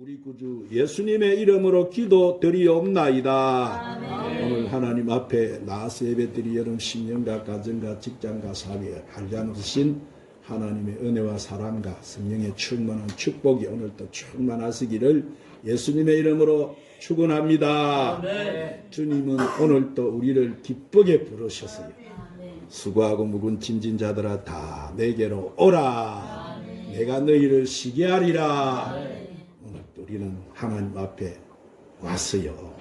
우리 구주 예수님의 이름으로 기도드리옵나이다. 오늘 하나님 앞에 나와서 예배드리 여러분 신령과 가정과 직장과 사회에 한량하신 하나님의 은혜와 사랑과 성령의 충만한 축복이 오늘도 충만하시기를 예수님의 이름으로 축원합니다. 주님은 오늘도 우리를 기쁘게 부르셨어요. 수고하고 묵은 짐진 자들아 다 내게로 오라. 내가 너희를 쉬게 하리라. 오늘도 우리는 하나님 앞에 왔어요.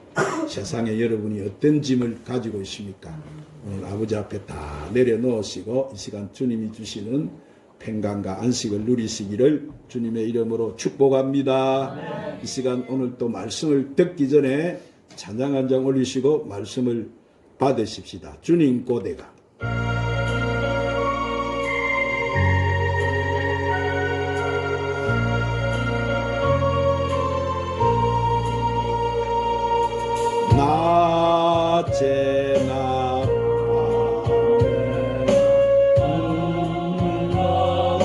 세상에 여러분이 어떤 짐을 가지고 있습니까? 오늘 아버지 앞에 다 내려놓으시고 이 시간 주님이 주시는 평강과 안식을 누리시기를 주님의 이름으로 축복합니다. 이 시간 오늘 또 말씀을 듣기 전에 찬양 한 장 올리시고 말씀을 받으십시다. 주님 고대가 낮에나 밤에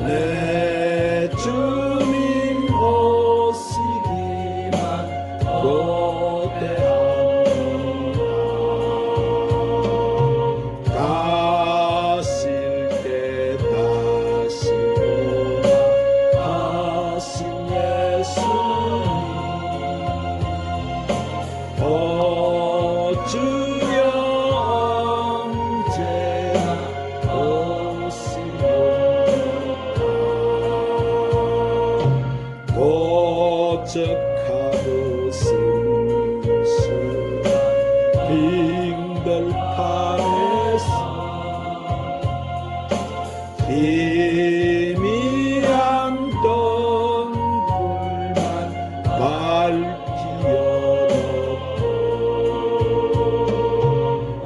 내 주님 오시기만 고대합니다. 가실 때 다시 오라 하신 예수님 주여 언제나 오시옵나이다. 고적하고 쓸쓸한 빙벌판에서 희미한 덩굴만 밝히어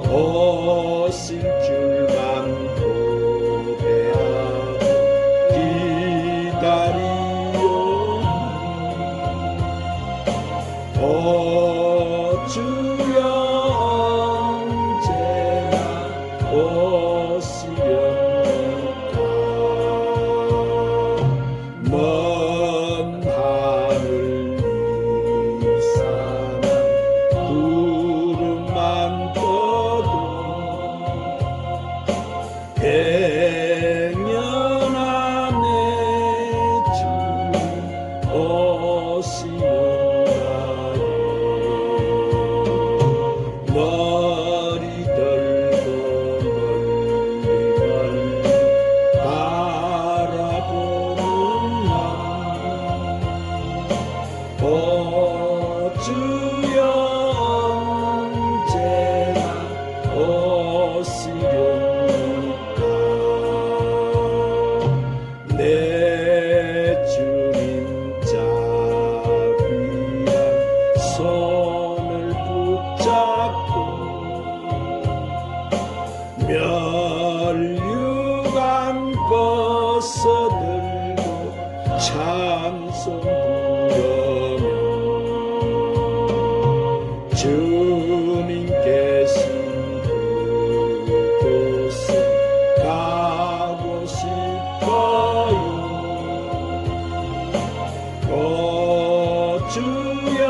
오실 줄만 고대하고 기다리오니 오 주여 언제나 오시렵니까. 먼 하늘 이산한 구름만 떠도 행여나 내 주님 오시옵나이다. 머리 들고 멀리 바라보는 나 오 주여 언제나 오시렵니까. 내 주님 자비한 손을 붙잡고 멸류관 벗어들고 찬송 부르며 주님 계신 그곳에 가고 싶어요. 오 주여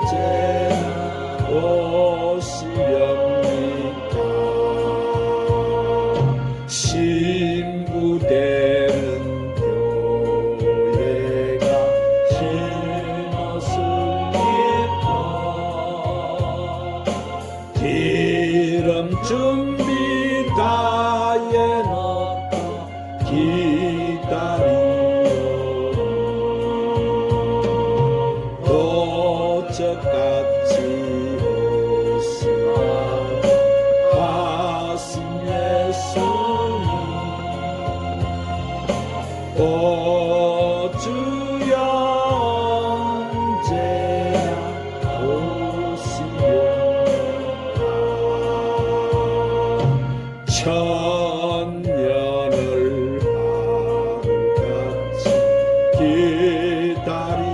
언제나 오시렵니까. 신부되는 교회가 흰옷을 입고 기름 준비 다 해놓고 기다리오니 도적같이 오시라고 하신 예수님 오 주여 언제나 오시옵나이다. 천년을 하루같이 기다린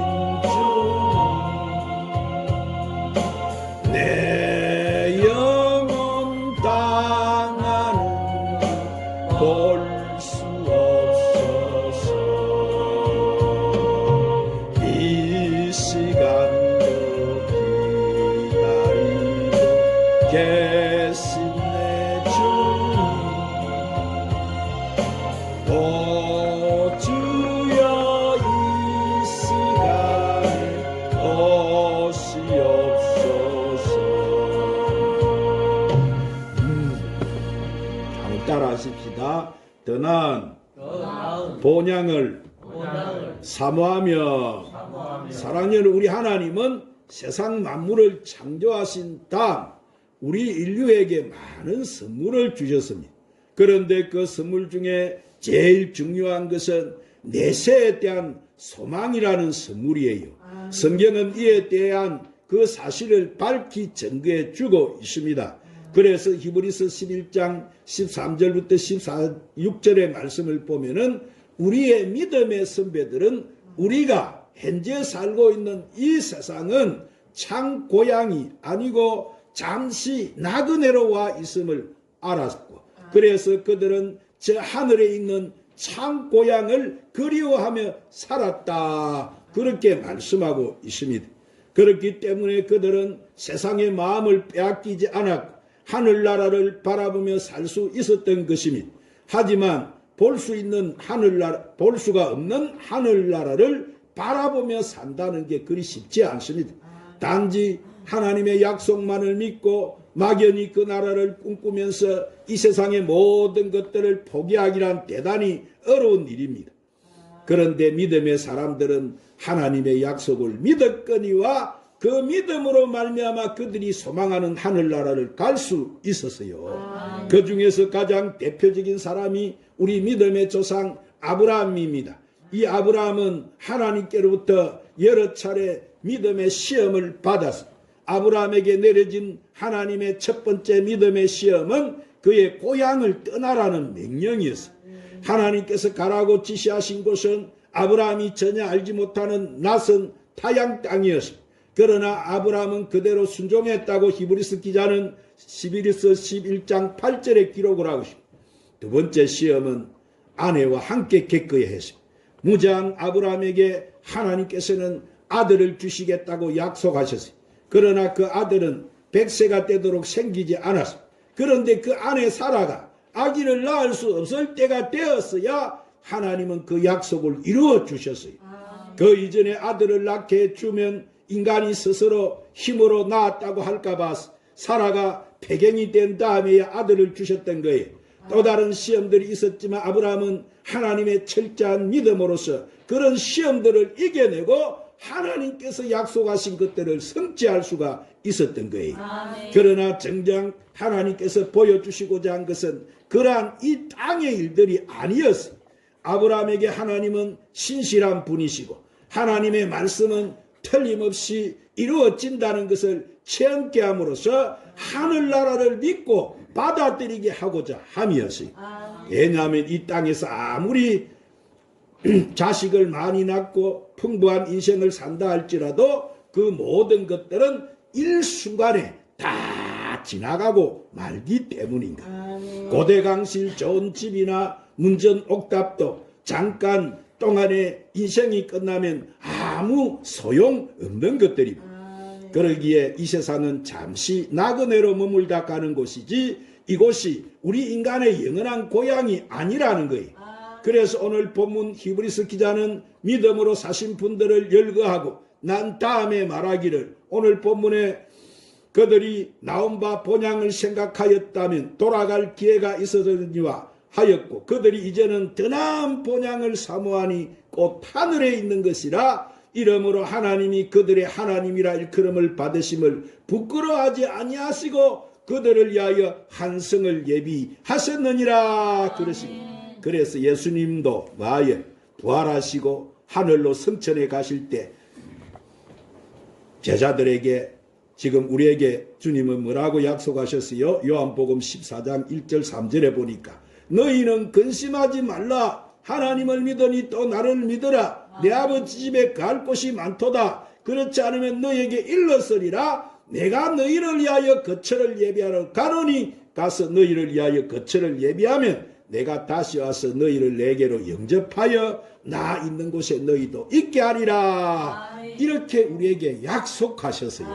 주님 내 영혼 당하는 볼 수 없어 오 주여 이 시간에 오시옵소서. 한번 따라하십시다. 더 나은 본향을 사모하며 사랑하는 우리 하나님은 세상 만물을 창조하신 다음 우리 인류에게 많은 선물을 주셨습니다. 그런데 그 선물 중에 제일 중요한 것은 내세에 대한 소망이라는 선물이에요. 성경은 이에 대한 그 사실을 밝히 증거해 주고 있습니다. 그래서 히브리서 11장 13절부터 16절의 말씀을 보면은 우리의 믿음의 선배들은 우리가 현재 살고 있는 이 세상은 참 고향이 아니고 잠시 나그네로 와 있음을 알았고, 그래서 그들은 저 하늘에 있는 참 고향을 그리워하며 살았다, 그렇게 말씀하고 있습니다. 그렇기 때문에 그들은 세상의 마음을 빼앗기지 않았고 하늘나라를 바라보며 살 수 있었던 것입니다. 하지만 볼 수가 없는 하늘나라를 바라보며 산다는 게 그리 쉽지 않습니다. 단지 하나님의 약속만을 믿고 막연히 그 나라를 꿈꾸면서 이 세상의 모든 것들을 포기하기란 대단히 어려운 일입니다. 그런데 믿음의 사람들은 하나님의 약속을 믿었거니와 그 믿음으로 말미암아 그들이 소망하는 하늘나라를 갈 수 있었어요. 그 중에서 가장 대표적인 사람이 우리 믿음의 조상 아브라함입니다. 이 아브라함은 하나님께로부터 여러 차례 믿음의 시험을 받았습니다. 아브라함에게 내려진 하나님의 첫 번째 믿음의 시험은 그의 고향을 떠나라는 명령이었습니다. 하나님께서 가라고 지시하신 곳은 아브라함이 전혀 알지 못하는 낯선 타양 땅이었습니다. 그러나 아브라함은 그대로 순종했다고 히브리서 기자는 히브리서 11장 8절에 기록을 하고 있습니다. 두 번째 시험은 아내와 함께 겪어야 했습니다. 무장 아브라함에게 하나님께서는 아들을 주시겠다고 약속하셨어요. 그러나 그 아들은 100세가 되도록 생기지 않았습니다. 그런데 그 아내 사라가 아기를 낳을 수 없을 때가 되었어야 하나님은 그 약속을 이루어 주셨어요. 그 이전에 아들을 낳게 해주면 인간이 스스로 힘으로 낳았다고 할까봐 사라가 폐경이 된 다음에야 아들을 주셨던 거예요. 또 다른 시험들이 있었지만 아브라함은 하나님의 철저한 믿음으로써 그런 시험들을 이겨내고 하나님께서 약속하신 것들을 성취할 수가 있었던 거예요. 그러나 정작 하나님께서 보여주시고자 한 것은 그러한 이 땅의 일들이 아니었어요. 아브라함에게 하나님은 신실한 분이시고 하나님의 말씀은 틀림없이 이루어진다는 것을 체험케 함으로써 하늘나라를 믿고 받아들이게 하고자 함이었어요. 왜냐하면 이 땅에서 아무리 자식을 많이 낳고 풍부한 인생을 산다 할지라도 그 모든 것들은 일순간에 다 지나가고 말기 때문인가. 고대강실 좋은 집이나 문전옥답도 잠깐 동안의 인생이 끝나면 아무 소용없는 것들입니다. 그러기에 이 세상은 잠시 나그네로 머물다 가는 곳이지 이곳이 우리 인간의 영원한 고향이 아니라는 거예요. 그래서 오늘 본문 히브리서 기자는 믿음으로 사신 분들을 열거하고 난 다음에 말하기를, 오늘 본문에 그들이 나온 바 본향을 생각하였다면 돌아갈 기회가 있었느니와 하였고 그들이 이제는 더 나은 본향을 사모하니 곧 하늘에 있는 것이라. 이러므로 하나님이 그들의 하나님이라 일컬음을 받으심을 부끄러워하지 아니하시고 그들을 위하여 한성을 예비하셨느니라 그러십니다. 그래서 예수님도 마에 부활하시고 하늘로 승천해 가실 때 제자들에게 지금 우리에게 주님은 뭐라고 약속하셨어요? 요한복음 14장 1절 3절에 보니까 너희는 근심하지 말라. 하나님을 믿으니 또 나를 믿으라. 내 아버지 집에 갈 곳이 많도다. 그렇지 않으면 너희에게 일렀으리라. 내가 너희를 위하여 거처를 예비하러 가노니 가서 너희를 위하여 거처를 예비하면 내가 다시 와서 너희를 내게로 영접하여 나 있는 곳에 너희도 있게 하리라. 이렇게 우리에게 약속하셨어요.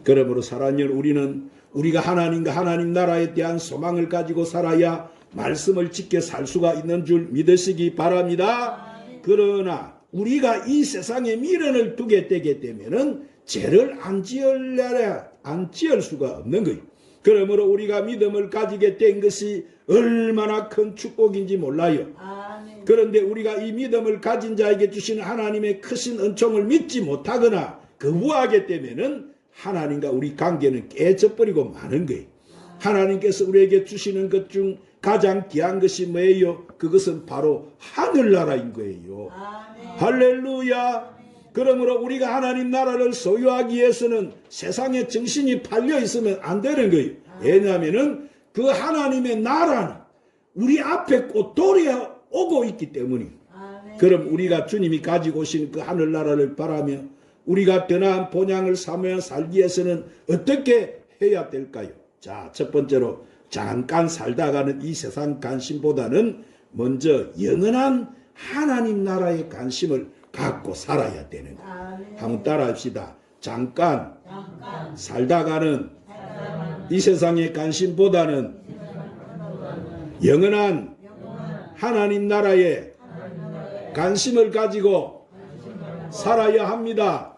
그러므로 사랑하는 우리는 우리가 하나님과 하나님 나라에 대한 소망을 가지고 살아야 말씀을 지켜 살 수가 있는 줄 믿으시기 바랍니다. 그러나 우리가 이 세상에 미련을 두게 되게 되면은 죄를 안 지을 수가 없는 거예요. 그러므로 우리가 믿음을 가지게 된 것이 얼마나 큰 축복인지 몰라요. 그런데 우리가 이 믿음을 가진 자에게 주시는 하나님의 크신 은총을 믿지 못하거나 거부하게 되면은 하나님과 우리 관계는 깨져버리고 마는 거예요. 하나님께서 우리에게 주시는 것 중 가장 귀한 것이 뭐예요? 그것은 바로 하늘나라인 거예요. 할렐루야. 그러므로 우리가 하나님 나라를 소유하기 위해서는 세상에 정신이 팔려 있으면 안 되는 거예요. 왜냐하면은 그 하나님의 나라는 우리 앞에 곧 도래오고 있기 때문이에요. 그럼 우리가 주님이 가지고 오신 그 하늘나라를 바라며 우리가 더 나은 본향을 삼아 살기 위해서는 어떻게 해야 될까요? 자, 첫 번째로 잠깐 살다가는 이 세상 관심보다는 먼저 영원한 하나님 나라의 관심을 갖고 살아야 되는 거예요. 한번 따라합시다. 잠깐 살다가는 이 세상의 관심보다는 영원한 하나님 나라의 관심을 가지고 살아야 합니다.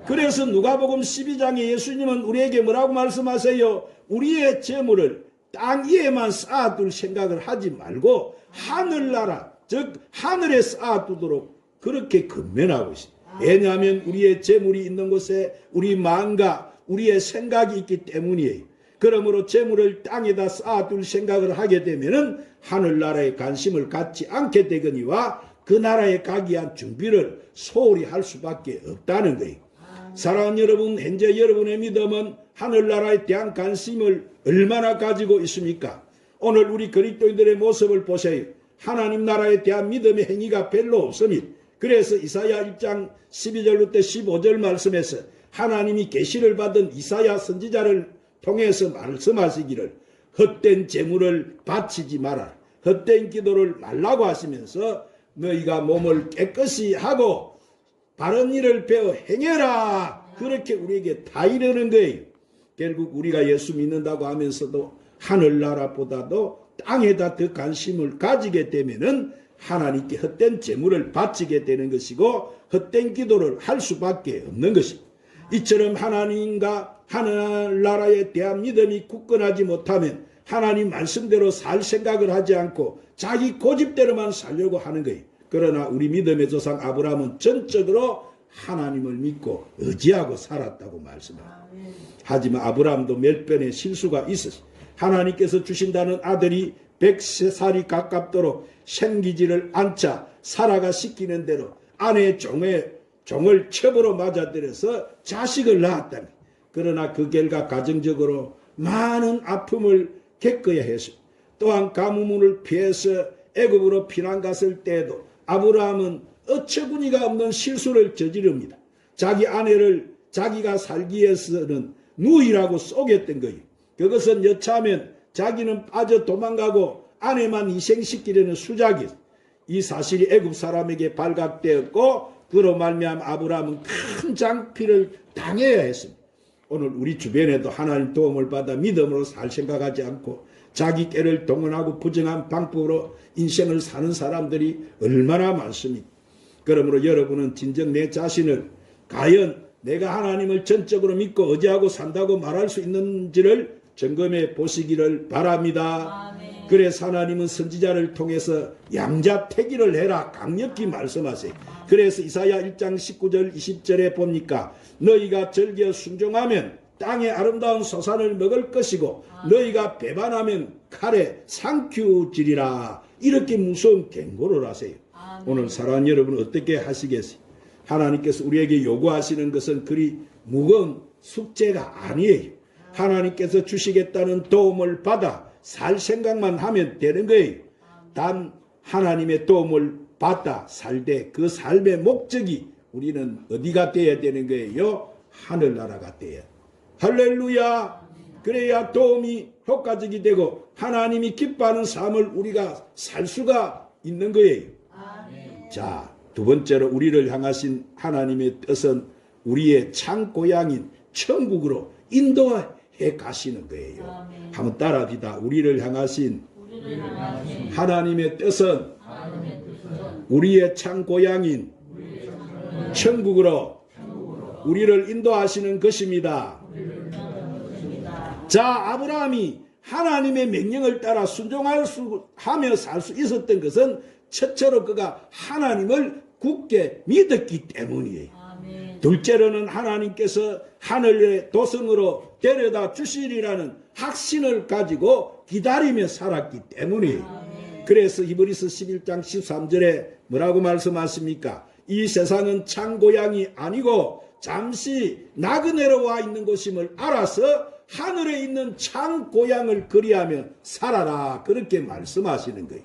그래서 누가복음 12장에 예수님은 우리에게 뭐라고 말씀하세요? 우리의 재물을 땅 위에만 쌓아둘 생각을 하지 말고 하늘나라, 즉 하늘에 쌓아두도록 그렇게 근면하고 있습니다. 왜냐하면 우리의 재물이 있는 곳에 우리 마음과 우리의 생각이 있기 때문이에요. 그러므로 재물을 땅에다 쌓아둘 생각을 하게 되면은 하늘나라에 관심을 갖지 않게 되거니와 그 나라에 가기 위한 준비를 소홀히 할 수밖에 없다는 거예요. 사랑하는 여러분, 현재 여러분의 믿음은 하늘나라에 대한 관심을 얼마나 가지고 있습니까? 오늘 우리 그리스도인들의 모습을 보세요. 하나님 나라에 대한 믿음의 행위가 별로 없으니 그래서 이사야 1장 12절부터 15절 말씀에서 하나님이 계시를 받은 이사야 선지자를 통해서 말씀하시기를 헛된 재물을 바치지 마라. 헛된 기도를 말라고 하시면서 너희가 몸을 깨끗이 하고 바른 일을 배워 행해라. 그렇게 우리에게 다 이르는 거예요. 결국 우리가 예수 믿는다고 하면서도 하늘나라보다도 땅에다 더 관심을 가지게 되면은 하나님께 헛된 재물을 바치게 되는 것이고 헛된 기도를 할 수밖에 없는 것입니다. 이처럼 하나님과 하늘나라에 대한 믿음이 굳건하지 못하면 하나님 말씀대로 살 생각을 하지 않고 자기 고집대로만 살려고 하는 거예요. 그러나 우리 믿음의 조상 아브라함은 전적으로 하나님을 믿고 의지하고 살았다고 말씀합니다. 하지만 아브라함도 몇 번의 실수가 있었어요. 하나님께서 주신다는 아들이 100살이 가깝도록 생기지를 않자 사라가 시키는 대로 아내의 종을 첩으로 맞아들여서 자식을 낳았다니. 그러나 그 결과 가정적으로 많은 아픔을 겪어야 했습니다. 또한 가뭄을 피해서 애굽으로 피난 갔을 때에도 아브라함은 어처구니가 없는 실수를 저지릅니다. 자기 아내를 자기가 살기 위해서는 누이라고 속였던 거예요. 그것은 여차하면 자기는 빠져 도망가고 아내만 희생시키려는 수작이었어요. 이 사실이 애굽 사람에게 발각되었고 그로 말미암아 아브라함은 큰 장피를 당해야 했습니다. 오늘 우리 주변에도 하나님 도움을 받아 믿음으로 살 생각하지 않고 자기 깨를 동원하고 부정한 방법으로 인생을 사는 사람들이 얼마나 많습니까? 그러므로 여러분은 진정 내 자신을 과연 내가 하나님을 전적으로 믿고 의지하고 산다고 말할 수 있는지를 점검해 보시기를 바랍니다. 아멘. 그래서 하나님은 선지자를 통해서 양자택일을 해라 강력히 말씀하세요. 그래서 이사야 1장 19절 20절에 보니까 너희가 즐겨 순종하면 땅의 아름다운 소산을 먹을 것이고 너희가 배반하면 칼에 상큐지리라. 이렇게 무서운 경고를 하세요. 오늘 사랑하는 여러분 어떻게 하시겠어요? 하나님께서 우리에게 요구하시는 것은 그리 무거운 숙제가 아니에요. 하나님께서 주시겠다는 도움을 받아 살 생각만 하면 되는 거예요. 단 하나님의 도움을 받아 살되 그 삶의 목적이 우리는 어디가 되어야 되는 거예요? 하늘나라가 되어야. 할렐루야. 그래야 도움이 효과적이 되고 하나님이 기뻐하는 삶을 우리가 살 수가 있는 거예요. 자, 두 번째로 우리를 향하신 하나님의 뜻은 우리의 참 고향인 천국으로 인도해 가시는 거예요. 한번 따라합시다. 우리를 향하신 하나님의 뜻은 우리의 참 고향인 천국으로 우리를 인도하시는 것입니다. 자, 아브라함이 하나님의 명령을 따라 순종하며 살 수 있었던 것은 첫째로 그가 하나님을 굳게 믿었기 때문이에요. 둘째로는 하나님께서 하늘의 도성으로 데려다 주시리라는 확신을 가지고 기다리며 살았기 때문이에요. 그래서 히브리서 11장 13절에 뭐라고 말씀하십니까? 이 세상은 참 고향이 아니고 잠시 나그네로 와 있는 곳임을 알아서 하늘에 있는 참 고향을 그리하며 살아라, 그렇게 말씀하시는 거예요.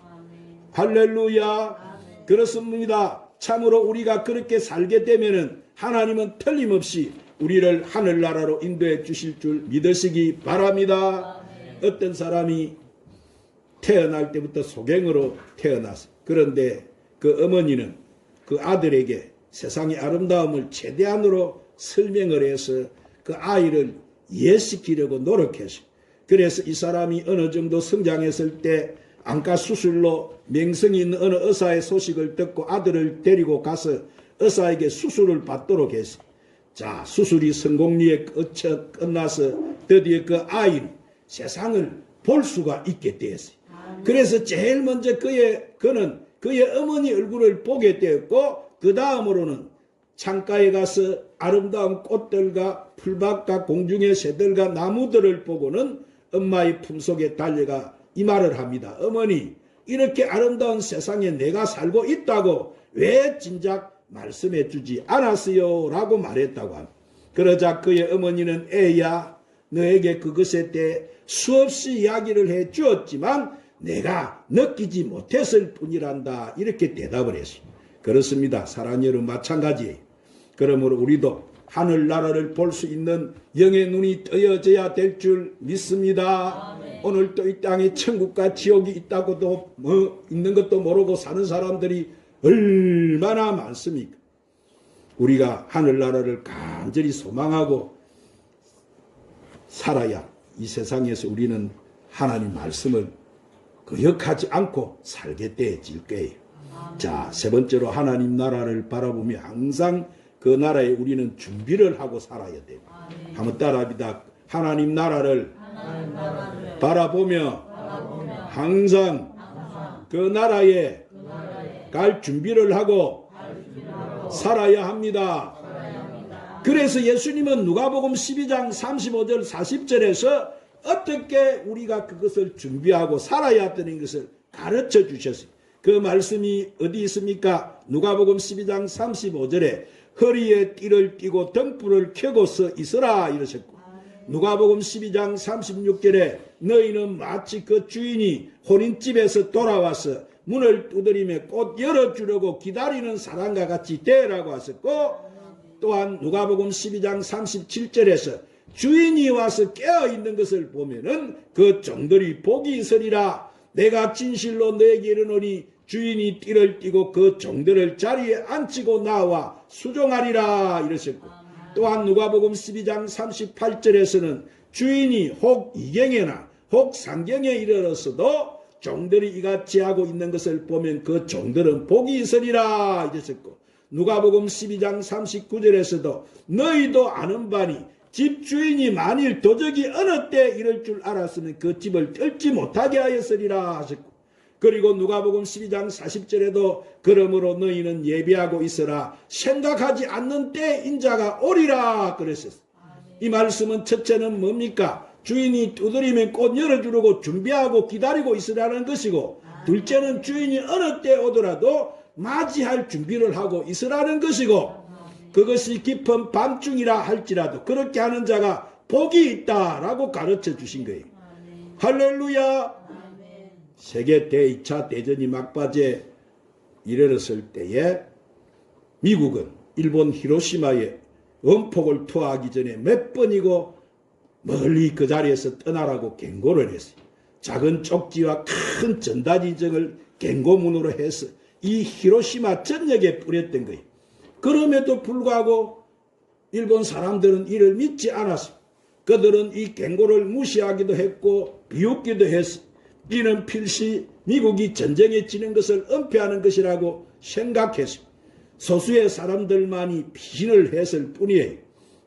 할렐루야. 그렇습니다. 참으로 우리가 그렇게 살게 되면은 하나님은 틀림없이 우리를 하늘나라로 인도해 주실 줄 믿으시기 바랍니다. 어떤 사람이 태어날 때부터 소경으로 태어났어요. 그런데 그 어머니는 그 아들에게 세상의 아름다움을 최대한으로 설명을 해서 그 아이를 이해시키려고 노력했어요. 그래서 이 사람이 어느 정도 성장했을 때 안과 수술로 명성이 있는 어느 의사의 소식을 듣고 아들을 데리고 가서 의사에게 수술을 받도록 했어요. 자, 수술이 성공리에 끝나서 드디어 그 아이는 세상을 볼 수가 있게 되었어요. 그래서 제일 먼저 그는 그의 어머니 얼굴을 보게 되었고, 그 다음으로는 창가에 가서 아름다운 꽃들과 풀밭과 공중의 새들과 나무들을 보고는 엄마의 품속에 달려가 이 말을 합니다. 어머니, 이렇게 아름다운 세상에 내가 살고 있다고 왜 진작 말씀해 주지 않았어요? 라고 말했다고 합니다. 그러자 그의 어머니는 애야, 너에게 그것에 대해 수없이 이야기를 해 주었지만 내가 느끼지 못했을 뿐이란다, 이렇게 대답을 했어요. 그렇습니다. 사랑하는 여러분, 마찬가지예요. 그러므로 우리도 하늘나라를 볼 수 있는 영의 눈이 뜨여져야 될 줄 믿습니다. 오늘 또 이 땅에 천국과 지옥이 있다고도 있는 것도 모르고 사는 사람들이 얼마나 많습니까? 우리가 하늘나라를 간절히 소망하고 살아야 이 세상에서 우리는 하나님 말씀을 거역하지 않고 살게 되어질 거예요. 자, 세 번째로 하나님 나라를 바라보며 항상 그 나라에 우리는 준비를 하고 살아야 돼요. 한번 따라합니다. 하나님 나라를 바라보며 항상 그 나라에 갈 준비를 하고 살아야 합니다. 그래서 예수님은 누가복음 12장 35절 40절에서 어떻게 우리가 그것을 준비하고 살아야 되는 것을 가르쳐 주셨어요. 그 말씀이 어디 있습니까? 누가복음 12장 35절에 허리에 띠를 띠고 등불을 켜고 서 있으라 이러셨고, 누가복음 12장 36절에 너희는 마치 그 주인이 혼인집에서 돌아와서 문을 두드리며 곧 열어주려고 기다리는 사람과 같이 되라고 하셨고, 또한 누가복음 12장 37절에서 주인이 와서 깨어있는 것을 보면은 그 종들이 복이 있으리라. 내가 진실로 너에게 이르노니 주인이 띠를 띠고 그 종들을 자리에 앉히고 나와 수종하리라 이러셨고, 또한 누가복음 12장 38절에서는 주인이 혹 이경에나 혹 상경에 이르렀어도 종들이 이같이 하고 있는 것을 보면 그 종들은 복이 있으리라 이러셨고, 누가복음 12장 39절에서도 너희도 아는 바니 집주인이 만일 도적이 어느 때 이럴 줄 알았으면 그 집을 뜰지 못하게 하였으리라 하셨고, 그리고 누가복음 12장 40절에도 그러므로 너희는 예비하고 있으라 생각하지 않는 때 인자가 오리라 그랬었어요. 이 말씀은 첫째는 뭡니까? 주인이 두드리면 곧 열어주려고 준비하고 기다리고 있으라는 것이고, 둘째는 주인이 어느 때 오더라도 맞이할 준비를 하고 있으라는 것이고, 그것이 깊은 밤중이라 할지라도 그렇게 하는 자가 복이 있다라고 가르쳐 주신 거예요. 할렐루야. 세계 제2차 대전이 막바지에 이르렀을 때에 미국은 일본 히로시마에 원폭을 투하하기 전에 몇 번이고 멀리 그 자리에서 떠나라고 경고를 했어요. 작은 쪽지와 큰 전단지정을 경고문으로 해서 이 히로시마 전역에 뿌렸던 거예요. 그럼에도 불구하고 일본 사람들은 이를 믿지 않았습니다. 그들은 이 경고를 무시하기도 했고 비웃기도 했습니다. 이는 필시 미국이 전쟁에 지는 것을 은폐하는 것이라고 생각했습니다. 소수의 사람들만이 피신을 했을 뿐이에요.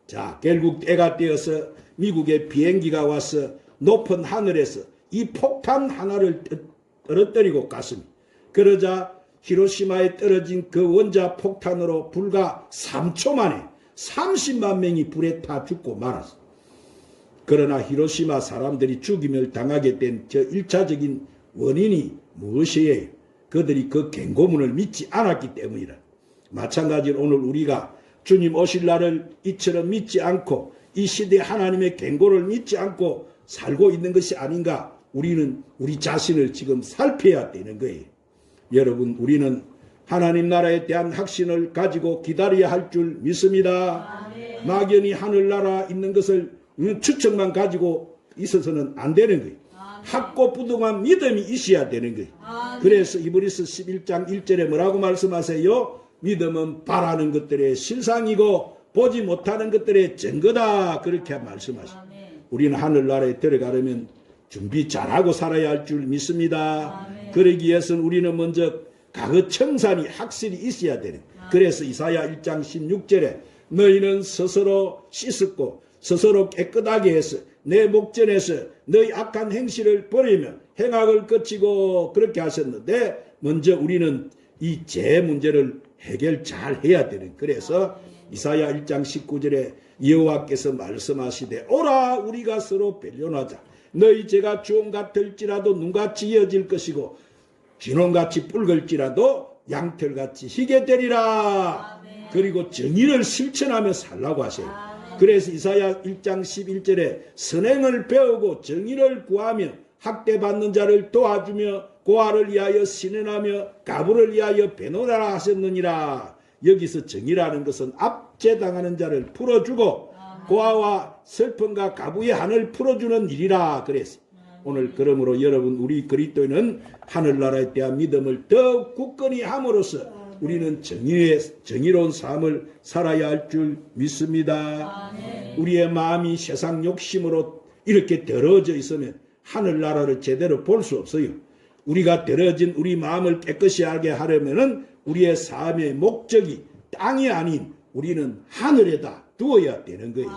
자, 결국 때가 되어서 미국의 비행기가 와서 높은 하늘에서 이 폭탄 하나를 떨어뜨리고 갔습니다. 그러자 히로시마에 떨어진 그 원자 폭탄으로 불과 3초 만에 30만 명이 불에 타 죽고 말았습니다. 그러나 히로시마 사람들이 죽임을 당하게 된 저 1차적인 원인이 무엇이에요? 그들이 그 경고문을 믿지 않았기 때문이라. 마찬가지로 오늘 우리가 주님 오실 날을 이처럼 믿지 않고 이 시대 하나님의 경고를 믿지 않고 살고 있는 것이 아닌가. 우리는 우리 자신을 지금 살펴야 되는 거예요. 여러분, 우리는 하나님 나라에 대한 확신을 가지고 기다려야 할 줄 믿습니다. 막연히 하늘나라 있는 것을 추측만 가지고 있어서는 안 되는 거예요. 확고부동한 믿음이 있어야 되는 거예요. 그래서 이브리서 11장 1절에 뭐라고 말씀하세요? 믿음은 바라는 것들의 실상이고 보지 못하는 것들의 증거다. 그렇게 말씀하십니다. 우리는 하늘나라에 들어가려면 준비 잘하고 살아야 할 줄 믿습니다. 그러기 위해서는 우리는 먼저 과거 청산이 확실히 있어야 되는. 그래서 이사야 1장 16절에 너희는 스스로 씻었고 스스로 깨끗하게 해서 내 목전에서 너희 악한 행실을 버리며 행악을 거치고 그렇게 하셨는데 먼저 우리는 이 죄 문제를 해결 잘 해야 되는. 그래서 이사야 1장 19절에 여호와께서 말씀하시되 오라 우리가 서로 변론하자. 너희 죄가 주홍 같을지라도 눈같이 이어질 것이고 진홍같이 붉을지라도 양털같이 희게 되리라. 그리고 정의를 실천하며 살라고 하세요. 그래서 이사야 1장 11절에 선행을 배우고 정의를 구하며 학대받는 자를 도와주며 고아를 위하여 신원하며 가부를 위하여 배노하라 하셨느니라. 여기서 정의라는 것은 압제당하는 자를 풀어주고 고아와 슬픔과 가부의 한을 풀어주는 일이라 그랬어요. 오늘 그러므로 여러분 우리 그리스도인은 하늘나라에 대한 믿음을 더욱 굳건히 함으로써 우리는 정의로운 삶을 살아야 할 줄 믿습니다. 우리의 마음이 세상 욕심으로 이렇게 더러워져 있으면 하늘나라를 제대로 볼 수 없어요. 우리가 더러워진 우리 마음을 깨끗이 하게 하려면 우리의 삶의 목적이 땅이 아닌 우리는 하늘에다 두어야 되는 거예요.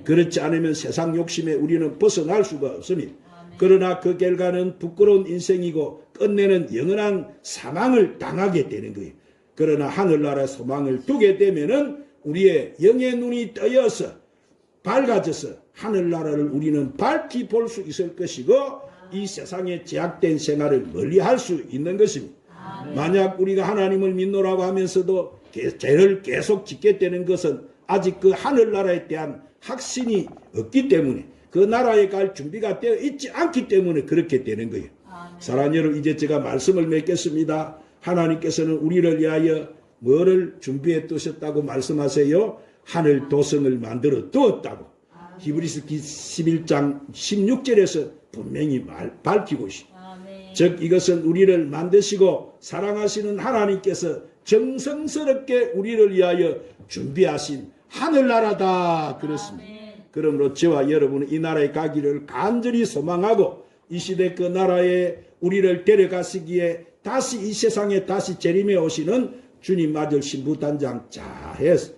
그렇지 않으면 세상 욕심에 우리는 벗어날 수가 없습니다. 그러나 그 결과는 부끄러운 인생이고 끝내는 영원한 사망을 당하게 되는 거예요. 그러나 하늘나라 소망을 두게 되면은 우리의 영의 눈이 떠여서 밝아져서 하늘나라를 우리는 밝히 볼 수 있을 것이고 이 세상의 제약된 생활을 멀리할 수 있는 것입니다. 만약 우리가 하나님을 믿노라고 하면서도 죄를 계속 짓게 되는 것은 아직 그 하늘나라에 대한 확신이 없기 때문에 그 나라에 갈 준비가 되어 있지 않기 때문에 그렇게 되는 거예요. 사랑하는 여러분, 이제 제가 말씀을 맺겠습니다. 하나님께서는 우리를 위하여 뭐를 준비해 두셨다고 말씀하세요? 하늘 도성을 만들어 두었다고. 히브리서 11장 16절에서 분명히 밝히고 있습니다. 즉 이것은 우리를 만드시고 사랑하시는 하나님께서 정성스럽게 우리를 위하여 준비하신 하늘나라다 그렇습니다. 그러므로 저와 여러분은 이 나라에 가기를 간절히 소망하고 이 시대 그 나라에 우리를 데려가시기에 다시 이 세상에 다시 재림해 오시는 주님 맞을 신부단장 잘해서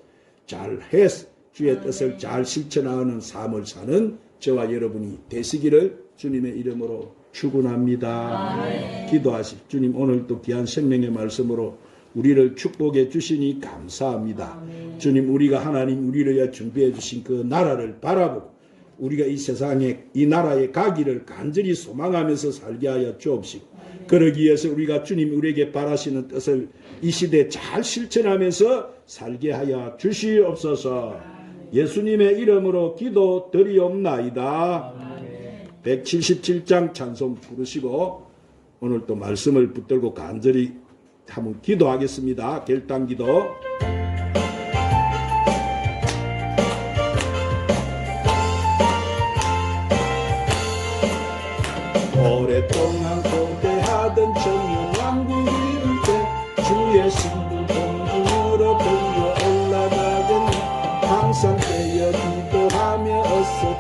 주의 뜻을 잘 실천하는 삶을 사는 저와 여러분이 되시기를 주님의 이름으로 축원합니다. 기도하십시오. 주님, 오늘도 귀한 생명의 말씀으로 우리를 축복해 주시니 감사합니다. 주님, 우리가 하나님 우리를 위해 준비해 주신 그 나라를 바라보고 우리가 이 세상에 이 나라에 가기를 간절히 소망하면서 살게 하여 주옵시고, 그러기 위해서 우리가 주님 우리에게 바라시는 뜻을 이 시대에 잘 실천하면서 살게 하여 주시옵소서. 예수님의 이름으로 기도 드리옵나이다. 177장 찬송 부르시고 오늘 또 말씀을 붙들고 간절히 한번 기도하겠습니다. 결단기도. 오랫동안 고대하던 청년왕국이 이제 주의 신부 공중으로 들려 올라가겠네. 항상 깨어 기도하며 어서